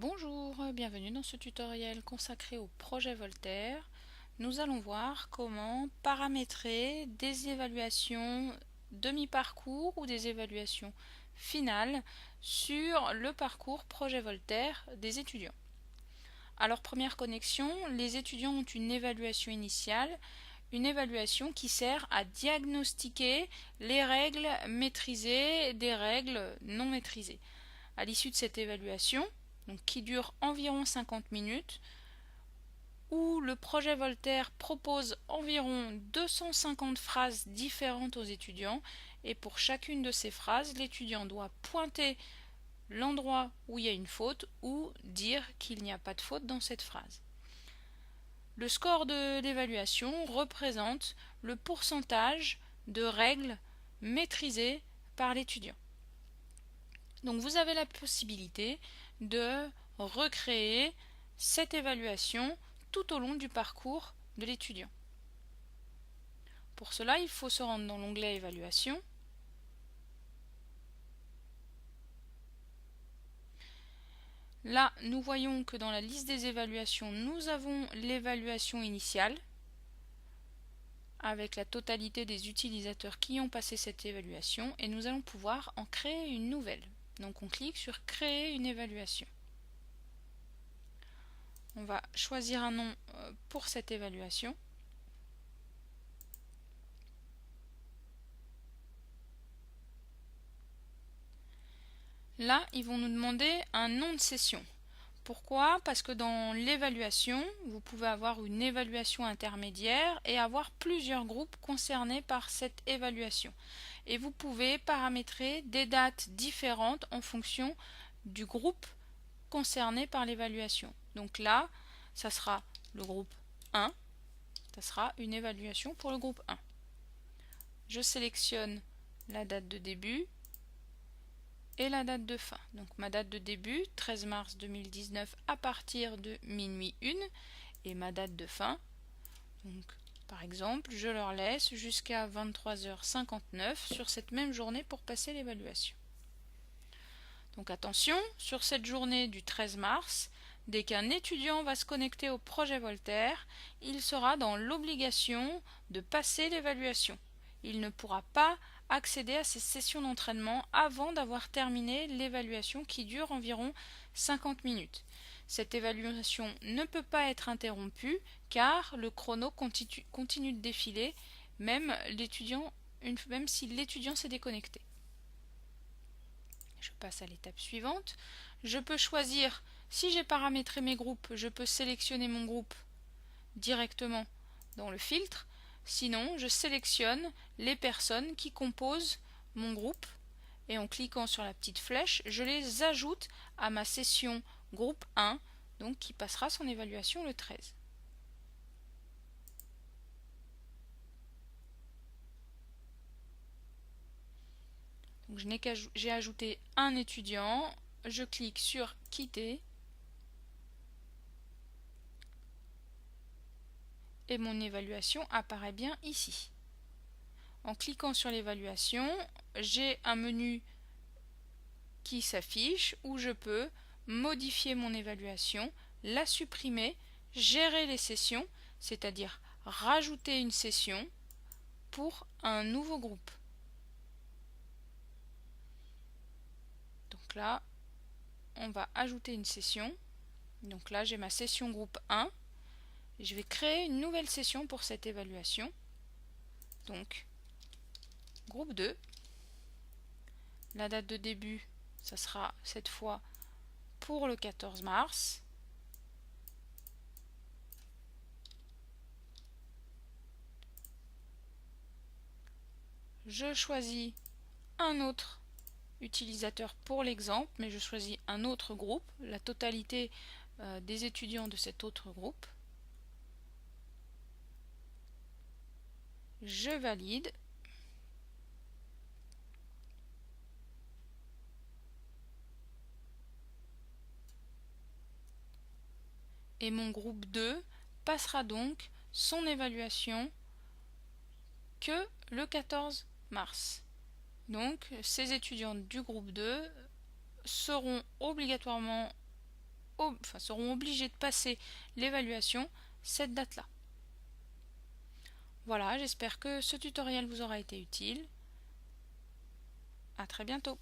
Bonjour, bienvenue dans ce tutoriel consacré au projet Voltaire. Nous allons voir comment paramétrer des évaluations demi-parcours ou des évaluations finales sur le parcours projet Voltaire des étudiants. Alors première connexion, les étudiants ont une évaluation initiale, une évaluation qui sert à diagnostiquer les règles maîtrisées des règles non maîtrisées. À l'issue de cette évaluation, donc qui dure environ 50 minutes, où le projet Voltaire propose environ 250 phrases différentes aux étudiants, et pour chacune de ces phrases, l'étudiant doit pointer l'endroit où il y a une faute ou dire qu'il n'y a pas de faute dans cette phrase. Le score de l'évaluation représente le pourcentage de règles maîtrisées par l'étudiant. Donc vous avez la possibilité de recréer cette évaluation tout au long du parcours de l'étudiant. Pour cela, il faut se rendre dans l'onglet Évaluation. Là, nous voyons que dans la liste des évaluations, nous avons l'évaluation initiale avec la totalité des utilisateurs qui ont passé cette évaluation et nous allons pouvoir en créer une nouvelle. Donc on clique sur Créer une évaluation. On va choisir un nom pour cette évaluation. Là, ils vont nous demander un nom de session. Pourquoi? Parce que dans l'évaluation, vous pouvez avoir une évaluation intermédiaire et avoir plusieurs groupes concernés par cette évaluation. Et vous pouvez paramétrer des dates différentes en fonction du groupe concerné par l'évaluation. Donc là, ça sera le groupe 1. Ça sera une évaluation pour le groupe 1. Je sélectionne la date de début et la date de fin. Donc ma date de début, 13 mars 2019 à partir de minuit 1 et ma date de fin, donc par exemple, je leur laisse jusqu'à 23h59 sur cette même journée pour passer l'évaluation. Donc attention, sur cette journée du 13 mars, dès qu'un étudiant va se connecter au projet Voltaire, il sera dans l'obligation de passer l'évaluation. Il ne pourra pas accéder à ces sessions d'entraînement avant d'avoir terminé l'évaluation qui dure environ 50 minutes. Cette évaluation ne peut pas être interrompue car le chrono continue de défiler même si l'étudiant s'est déconnecté. Je passe à l'étape suivante. Je peux choisir, si j'ai paramétré mes groupes, je peux sélectionner mon groupe directement dans le filtre. Sinon, je sélectionne les personnes qui composent mon groupe et en cliquant sur la petite flèche, je les ajoute à ma session groupe 1, donc qui passera son évaluation le 13. Donc j'ai ajouté un étudiant, je clique sur quitter et mon évaluation apparaît bien ici. En cliquant sur l'évaluation, j'ai un menu qui s'affiche où je peux modifier mon évaluation, la supprimer, gérer les sessions, c'est-à-dire rajouter une session pour un nouveau groupe. Donc là, on va ajouter une session. Donc là, j'ai ma session groupe 1. Je vais créer une nouvelle session pour cette évaluation. Donc, groupe 2. La date de début, ça sera cette fois pour le 14 mars. Je choisis un autre utilisateur pour l'exemple, mais je choisis un autre groupe, la totalité des étudiants de cet autre groupe. Je valide. Et mon groupe 2 passera donc son évaluation que le 14 mars. Donc ces étudiants du groupe 2 seront obligatoirement seront obligés de passer l'évaluation cette date-là. Voilà, j'espère que ce tutoriel vous aura été utile. À très bientôt.